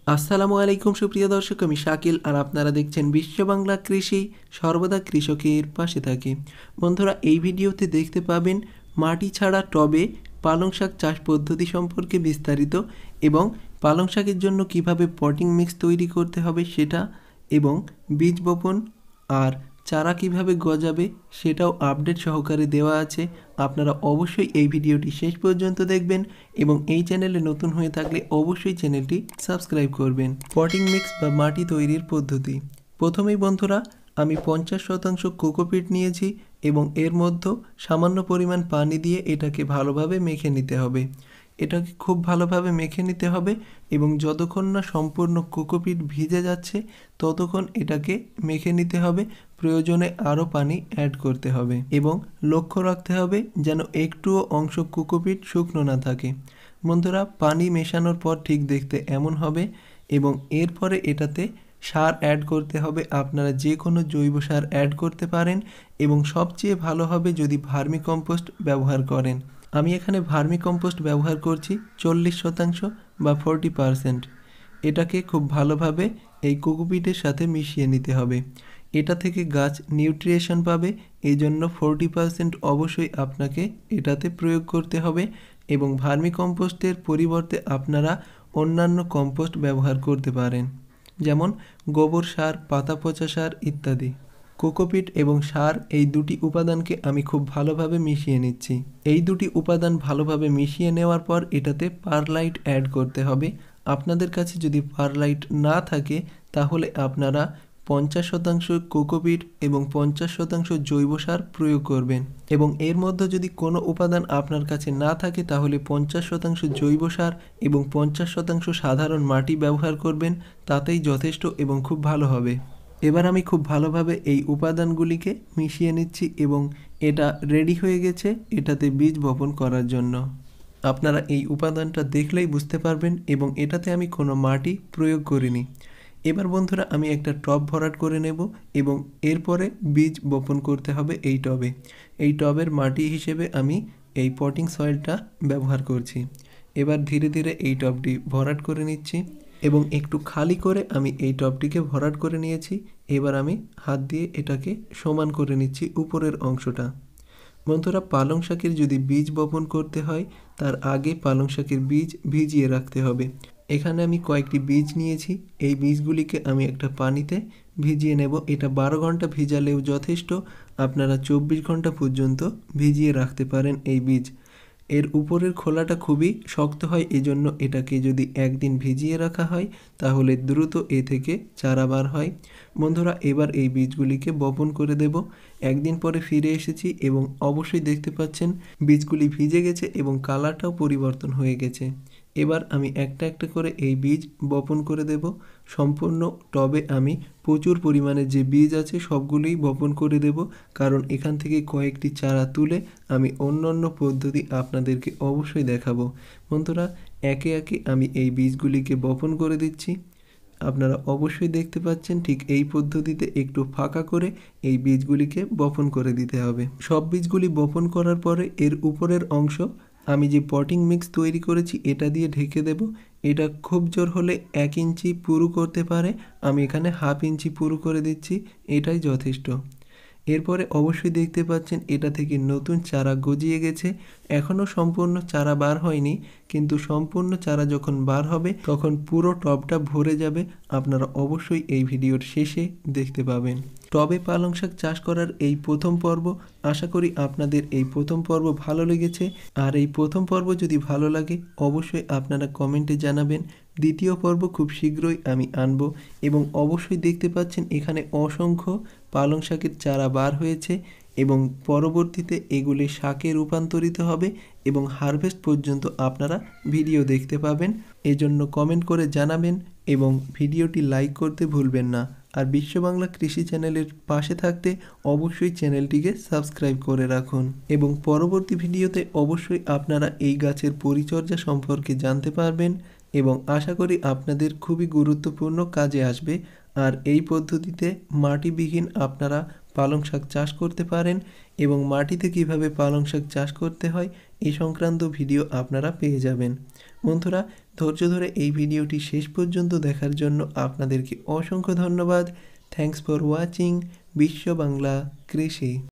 আসসালামু আলাইকুম সুপ্রিয় দর্শক, আমি শাকিল আর আপনারা দেখছেন বিশ্ব বাংলা কৃষি, সর্বদা কৃষকের পাশে থাকি। বন্ধুরা, এই ভিডিওতে দেখতে পাবেন মাটি ছাড়া টবে পালং শাক চাষ পদ্ধতি সম্পর্কে বিস্তারিত এবং পালং শাকের জন্য কিভাবে পটিং মিক্স তৈরি করতে হবে সেটা, এবং বীজ বপন আর চারা কিভাবে গজাবে সেটাও আপডেট সহকারে দেওয়া আছে। আপনারা অবশ্যই এই ভিডিওটি শেষ পর্যন্ত দেখবেন এবং এই চ্যানেলে নতুন হয়ে থাকলে অবশ্যই চ্যানেলটি সাবস্ক্রাইব করবেন। পটিং মিক্স বা মাটি তৈরির পদ্ধতি। প্রথমেই বন্ধুরা, আমি 50% কোকোপিট নিয়েছি এবং এর মধ্যে সামান্য পরিমাণ পানি দিয়ে এটাকে ভালোভাবে মেখে নিতে হবে। এটাকে খুব ভালোভাবে মেখে নিতে হবে এবং যতক্ষণ না সম্পূর্ণ কোকোপিট ভিজে যাচ্ছে ততক্ষণ এটাকে মেখে নিতে হবে। প্রয়োজনে আরও পানি অ্যাড করতে হবে এবং লক্ষ্য রাখতে হবে যেন একটুও অংশ কোকোপিট শুকনো না থাকে। বন্ধুরা, পানি মেশানোর পর ঠিক দেখতে এমন হবে এবং এরপরে এটাতে সার অ্যাড করতে হবে। আপনারা যে কোনো জৈব সার অ্যাড করতে পারেন এবং সবচেয়ে ভালো হবে যদি ভার্মি কম্পোস্ট ব্যবহার করেন। আমি এখানে ভার্মি কম্পোস্ট ব্যবহার করছি 40% বা 40%। এটাকে খুব ভালোভাবে এই কোকোপিটের সাথে মিশিয়ে নিতে হবে। এটা থেকে গাছ নিউট্রিশন পাবে, এই জন্য 40% অবশ্যই আপনাকে এটাতে প্রয়োগ করতে হবে এবং ভার্মি কম্পোস্টের পরিবর্তে আপনারা অন্যান্য কম্পোস্ট ব্যবহার করতে পারেন, যেমন গোবর সার, পাতা পচা সার ইত্যাদি। কোকোপিট এবং সার, এই দুটি উপাদানকে আমি খুব ভালোভাবে মিশিয়ে নিচ্ছি। এই দুটি উপাদান ভালোভাবে মিশিয়ে নেওয়ার পর এটাতে পারলাইট অ্যাড করতে হবে। আপনাদের কাছে যদি পারলাইট না থাকে তাহলে আপনারা 50% কোকোপিট এবং 50% জৈব সার প্রয়োগ করবেন এবং এর মধ্যে যদি কোনো উপাদান আপনার কাছে না থাকে তাহলে 50% জৈব সার এবং 50% সাধারণ মাটি ব্যবহার করবেন, তাতেই যথেষ্ট এবং খুব ভালো হবে। এবার আমি খুব ভালোভাবে এই উপাদানগুলিকে মিশিয়ে নিচ্ছি এবং এটা রেডি হয়ে গেছে এটাতে বীজ বপন করার জন্য। আপনারা এই উপাদানটা দেখলেই বুঝতে পারবেন এবং এটাতে আমি কোনো মাটি প্রয়োগ করিনি। এবার বন্ধুরা, আমি একটা টব ভরাট করে নেব এবং এরপরে বীজ বপন করতে হবে এই টবে। এই টবের মাটি হিসেবে আমি এই পটিং সয়েলটা ব্যবহার করছি। এবার ধীরে ধীরে এই টবটি ভরাট করে নিচ্ছি এবং একটু খালি করে আমি এই টবটিকে ভরাট করে নিয়েছি। এবার আমি হাত দিয়ে এটাকে সমান করে নিচ্ছি উপরের অংশটা। বন্ধুরা, পালং শাকের যদি বীজ বপন করতে হয় তার আগে পালং শাকের বীজ ভিজিয়ে রাখতে হবে। এখানে আমি কয়েকটি বীজ নিয়েছি, এই বীজগুলিকে আমি একটা পানিতে ভিজিয়ে নেব। এটা 12 ঘন্টা ভিজালেও যথেষ্ট, আপনারা 24 ঘন্টা পর্যন্ত ভিজিয়ে রাখতে পারেন এই বীজ। এর উপরের খোলাটা খুবই শক্ত হয়, এজন্য এটাকে যদি একদিন ভিজিয়ে রাখা হয় তাহলে দ্রুত এ থেকে চারা বার হয়। বন্ধুরা, এবার এই বীজগুলিকে বপন করে দেব। একদিন পরে ফিরে এসেছি এবং অবশ্যই দেখতে পাচ্ছেন বীজগুলি ভিজে গেছে এবং কালারটাও পরিবর্তন হয়ে গেছে। এবার আমি একটা একটা করে এই বীজ বপন করে দেব। সম্পূর্ণ টবে আমি প্রচুর পরিমাণে যে বীজ আছে সবগুলোই বপন করে দেব, কারণ এখান থেকে কয়েকটি চারা তুলে আমি অন্য পদ্ধতি আপনাদেরকে অবশ্যই দেখাবো। বন্ধুরা, একে একে আমি এই বীজগুলিকে বপন করে দিচ্ছি। আপনারা অবশ্যই দেখতে পাচ্ছেন ঠিক এই পদ্ধতিতে একটু ফাঁকা করে এই বীজগুলিকে বপন করে দিতে হবে। সব বীজগুলি বপন করার পরে এর উপরের অংশ আমি যে পটিং মিক্স তৈরি করেছি এটা দিয়ে ঢেকে দেব। এটা খুব জোর হলে 1 ইঞ্চি পুরু করতে পারে, আমি এখানে 1/2 ইঞ্চি পুরু করে দিচ্ছি, এটাই যথেষ্ট। এরপরে অবশ্যই দেখতে পাচ্ছেন এটা থেকে নতুন চারা গজিয়ে গেছে। এখনও সম্পূর্ণ চারা বার হয়নি, কিন্তু সম্পূর্ণ চারা যখন বার হবে তখন পুরো টবটা ভরে যাবে। আপনারা অবশ্যই এই ভিডিওর শেষে দেখতে পাবেন। টবে পালং শাক চাষ করার এই প্রথম পর্ব, আশা করি আপনাদের এই প্রথম পর্ব ভালো লেগেছে। আর এই প্রথম পর্ব যদি ভালো লাগে অবশ্যই আপনারা কমেন্টে জানাবেন। দ্বিতীয় পর্ব খুব শীঘ্রই আমি আনব এবং অবশ্যই দেখতে পাচ্ছেন এখানে অসংখ্য পালং শাকের চারা বার হয়েছে এবং পরবর্তীতে এগুলি শাকে রূপান্তরিত হবে এবং হারভেস্ট পর্যন্ত আপনারা ভিডিও দেখতে পাবেন। এজন্য কমেন্ট করে জানাবেন এবং ভিডিওটি লাইক করতে ভুলবেন না। আর বিশ্ব বাংলা কৃষি চ্যানেলের পাশে থাকতে অবশ্যই চ্যানেলটিকে সাবস্ক্রাইব করে রাখুন এবং পরবর্তী ভিডিওতে অবশ্যই আপনারা এই গাছের পরিচর্যা সম্পর্কে জানতে পারবেন এবং আশা করি আপনাদের খুবই গুরুত্বপূর্ণ কাজে আসবে। আর এই পদ্ধতিতে মাটিবিহীন আপনারা পালং শাক চাষ করতে পারেন এবং মাটিতে কিভাবে পালং শাক চাষ করতে হয় এই সংক্রান্ত ভিডিও আপনারা পেয়ে যাবেন। বন্ধুরা, ধৈর্য ধরে এই ভিডিওটি শেষ পর্যন্ত দেখার জন্য আপনাদেরকে অসংখ্য ধন্যবাদ। থ্যাঙ্কস ফর ওয়াচিং বিশ্ব বাংলা কৃষি।